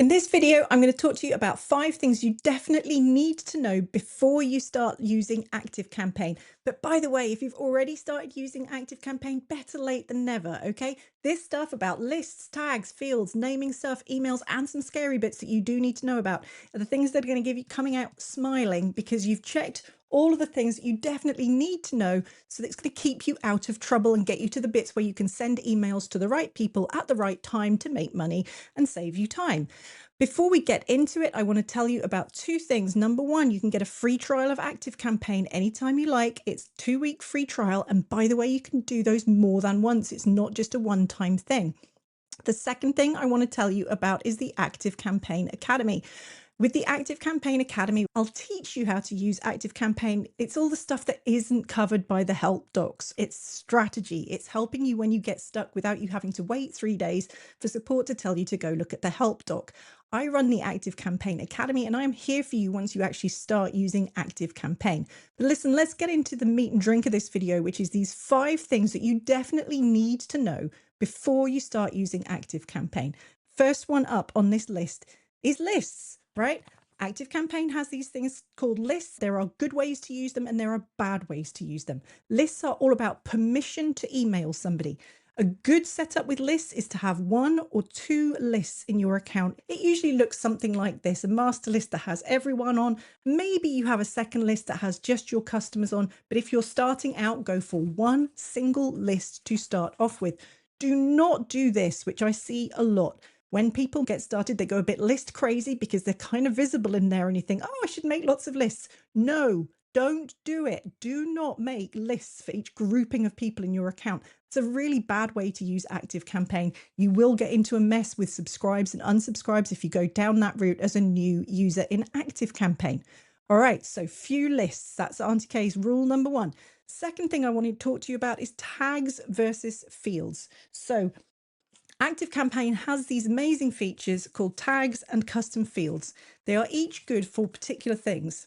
In this video, I'm going to talk to you about 5 things you definitely need to know before you start using ActiveCampaign. But by the way, if you've already started using ActiveCampaign, better late than never, okay? This stuff about lists, tags, fields, naming stuff, emails, and some scary bits that you do need to know about are the things that are going to give you coming out smiling because you've checked all of the things that you definitely need to know, so that it's going to keep you out of trouble and get you to the bits where you can send emails to the right people at the right time to make money and save you time. Before we get into it, I want to tell you about 2 things. Number 1, you can get a free trial of ActiveCampaign anytime you like. It's a 2-week free trial. And by the way, you can do those more than once. It's not just a one-time thing. The second thing I want to tell you about is the ActiveCampaign Academy. With the ActiveCampaign Academy, I'll teach you how to use ActiveCampaign. It's all the stuff that isn't covered by the help docs. It's strategy. It's helping you when you get stuck without you having to wait 3 days for support to tell you to go look at the help doc. I run the ActiveCampaign Academy and I'm here for you once you actually start using ActiveCampaign. But listen, let's get into the meat and drink of this video, which is these 5 things that you definitely need to know before you start using ActiveCampaign. First one up on this list is lists, right? ActiveCampaign has these things called lists. There are good ways to use them and there are bad ways to use them. Lists are all about permission to email somebody. A good setup with lists is to have 1 or 2 lists in your account. It usually looks something like this: a master list that has everyone on. Maybe you have a second list that has just your customers on. But if you're starting out, go for 1 single list to start off with. Do not do this, which I see a lot. When people get started, they go a bit list crazy because they're kind of visible in there and you think, oh, I should make lots of lists. No, don't do it. Do not make lists for each grouping of people in your account. It's a really bad way to use ActiveCampaign. You will get into a mess with subscribes and unsubscribes if you go down that route as a new user in ActiveCampaign. All right, so few lists. That's Auntie Kay's rule number 1. Second thing I want to talk to you about is tags versus fields. So ActiveCampaign has these amazing features called tags and custom fields. They are each good for particular things.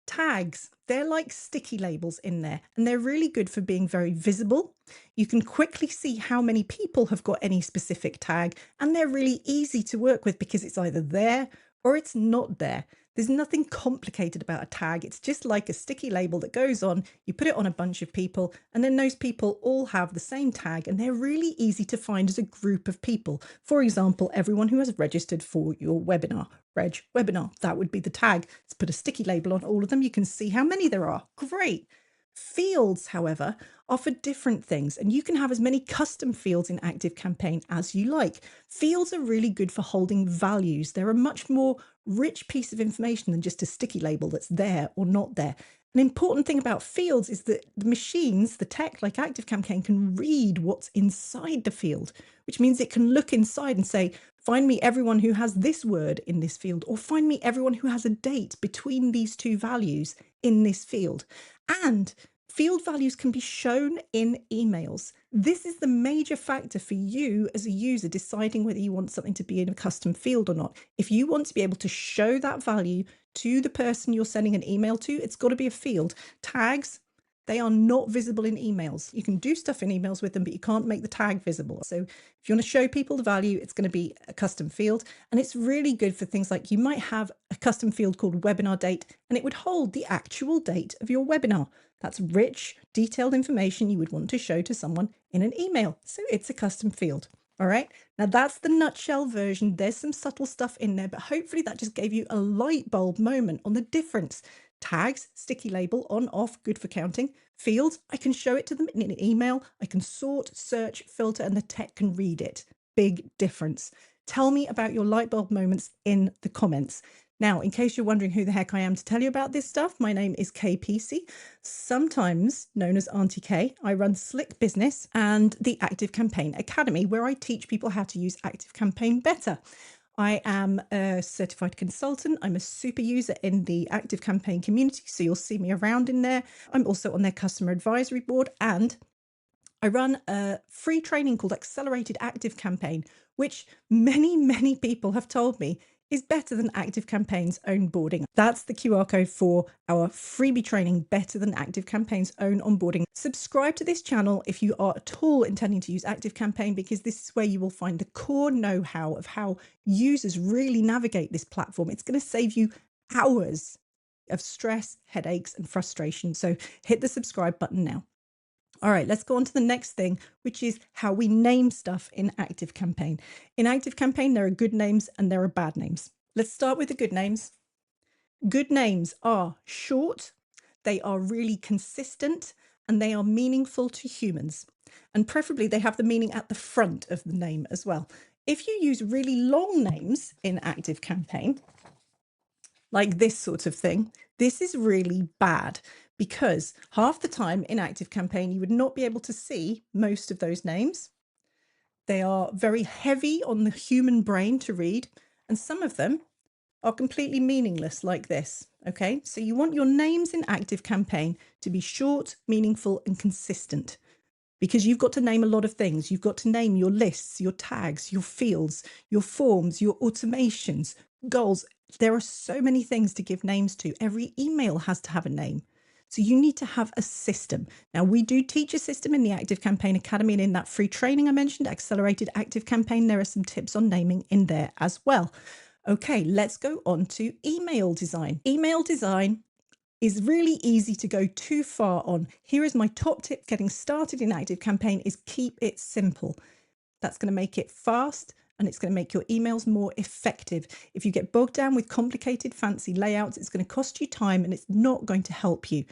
Tags, they're like sticky labels in there, and they're really good for being very visible. You can quickly see how many people have got any specific tag, and they're really easy to work with because it's either there or it's not there. There's nothing complicated about a tag. It's just like a sticky label that goes on, you put it on a bunch of people, and then those people all have the same tag, and they're really easy to find as a group of people. For example, everyone who has registered for your webinar. Reg webinar, that would be the tag. Let's put a sticky label on all of them. You can see how many there are. Great. Fields, however, offer different things, and you can have as many custom fields in ActiveCampaign as you like. Fields are really good for holding values. They're a much more rich piece of information than just a sticky label that's there or not there. An important thing about fields is that the machines, the tech like ActiveCampaign, can read what's inside the field, which means it can look inside and say, find me everyone who has this word in this field, or find me everyone who has a date between these 2 values in this field. And field values can be shown in emails. This is the major factor for you as a user deciding whether you want something to be in a custom field or not. If you want to be able to show that value to the person you're sending an email to, it's got to be a field. Tags, they are not visible in emails. You can do stuff in emails with them, but you can't make the tag visible. So if you want to show people the value, it's going to be a custom field. And it's really good for things like you might have a custom field called webinar date, and it would hold the actual date of your webinar. That's rich, detailed information you would want to show to someone in an email. So it's a custom field. All right. Now that's the nutshell version. There's some subtle stuff in there, but hopefully that just gave you a light bulb moment on the difference. Tags, sticky label, on, off, good for counting. Fields, I can show it to them in an email. I can sort, search, filter, and the tech can read it. Big difference. Tell me about your light bulb moments in the comments. Now, in case you're wondering who the heck I am to tell you about this stuff, my name is Kay Peacey, sometimes known as Auntie Kay. I run Slick Business and the ActiveCampaign Academy, where I teach people how to use ActiveCampaign better. I am a certified consultant. I'm a super user in the ActiveCampaign community, so you'll see me around in there. I'm also on their customer advisory board, and I run a free training called Accelerated ActiveCampaign, which many people have told me is better than ActiveCampaign's own onboarding. That's the QR code for our freebie training, Better Than ActiveCampaign's own onboarding. Subscribe to this channel if you are at all intending to use ActiveCampaign, because this is where you will find the core know-how of how users really navigate this platform. It's going to save you hours of stress, headaches, and frustration. So hit the subscribe button now. All right, let's go on to the next thing, which is how we name stuff in ActiveCampaign. In ActiveCampaign, there are good names and there are bad names. Let's start with the good names. Good names are short, they are really consistent, and they are meaningful to humans. And preferably they have the meaning at the front of the name as well. If you use really long names in ActiveCampaign, like this sort of thing, this is really bad, because half the time in ActiveCampaign, you would not be able to see most of those names. They are very heavy on the human brain to read, and some of them are completely meaningless like this. Okay, so you want your names in ActiveCampaign to be short, meaningful, and consistent, because you've got to name a lot of things. You've got to name your lists, your tags, your fields, your forms, your automations, goals. There are so many things to give names to. Every email has to have a name. So you need to have a system. Now, we do teach a system in the ActiveCampaign Academy, and in that free training I mentioned, Accelerated ActiveCampaign, there are some tips on naming in there as well. Okay, let's go on to email design. Email design is really easy to go too far on. Here is my top tip getting started in ActiveCampaign: is keep it simple. That's going to make it fast, and it's going to make your emails more effective. If you get bogged down with complicated, fancy layouts, it's going to cost you time and it's not going to help you. It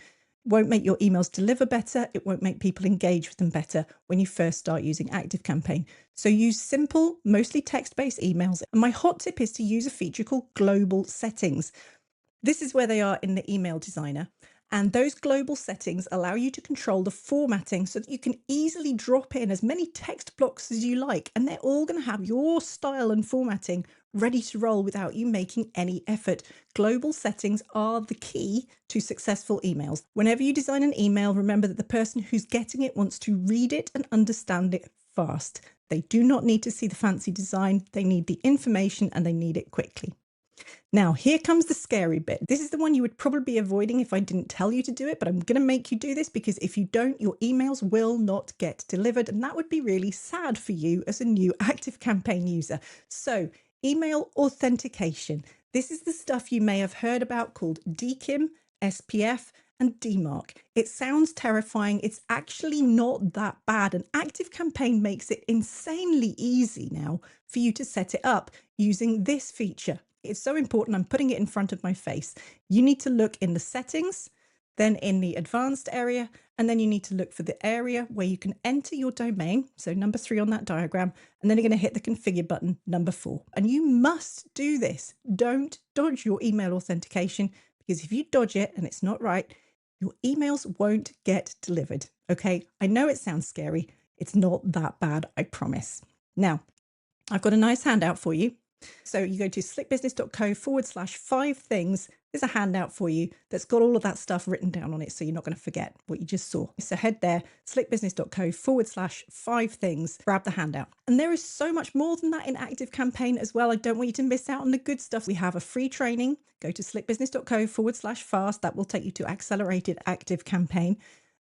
won't make your emails deliver better. It won't make people engage with them better when you first start using ActiveCampaign. So use simple, mostly text-based emails. And my hot tip is to use a feature called global settings. This is where they are in the email designer. And those global settings allow you to control the formatting so that you can easily drop in as many text blocks as you like. And they're all going to have your style and formatting ready to roll without you making any effort. Global settings are the key to successful emails. Whenever you design an email, remember that the person who's getting it wants to read it and understand it fast. They do not need to see the fancy design. They need the information and they need it quickly. Now, here comes the scary bit. This is the one you would probably be avoiding if I didn't tell you to do it, but I'm going to make you do this, because if you don't, your emails will not get delivered, and that would be really sad for you as a new ActiveCampaign user. So, email authentication. This is the stuff you may have heard about called DKIM, SPF, and DMARC. It sounds terrifying. It's actually not that bad, and ActiveCampaign makes it insanely easy now for you to set it up using this feature. It's so important, I'm putting it in front of my face. You need to look in the settings, then in the advanced area, and then you need to look for the area where you can enter your domain. So number 3 on that diagram, and then you're going to hit the configure button, number 4. And you must do this. Don't dodge your email authentication, because if you dodge it and it's not right, your emails won't get delivered. Okay, I know it sounds scary. It's not that bad, I promise. Now, I've got a nice handout for you. So you go to slickbusiness.co/5 things. There's a handout for you that's got all of that stuff written down on it, so you're not going to forget what you just saw. So head there, slickbusiness.co/5 things, grab the handout. And there is so much more than that in ActiveCampaign as well. I don't want you to miss out on the good stuff. We have a free training. Go to slickbusiness.co/fast. That will take you to Accelerated ActiveCampaign.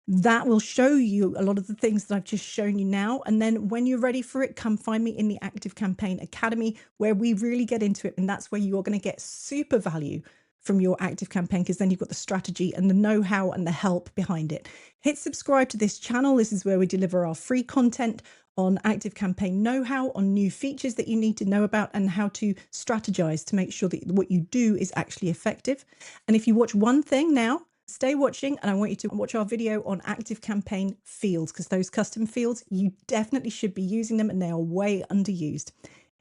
That will show you a lot of the things that I've just shown you now. And then when you're ready for it, come find me in the ActiveCampaign Academy, where we really get into it. And that's where you're going to get super value from your ActiveCampaign, because then you've got the strategy and the know-how and the help behind it. Hit subscribe to this channel. This is where we deliver our free content on ActiveCampaign know-how, on new features that you need to know about, and how to strategize to make sure that what you do is actually effective. And if you watch one thing now, stay watching, and I want you to watch our video on ActiveCampaign fields, because those custom fields, you definitely should be using them, and they are way underused.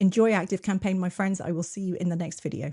Enjoy ActiveCampaign, my friends. I will see you in the next video.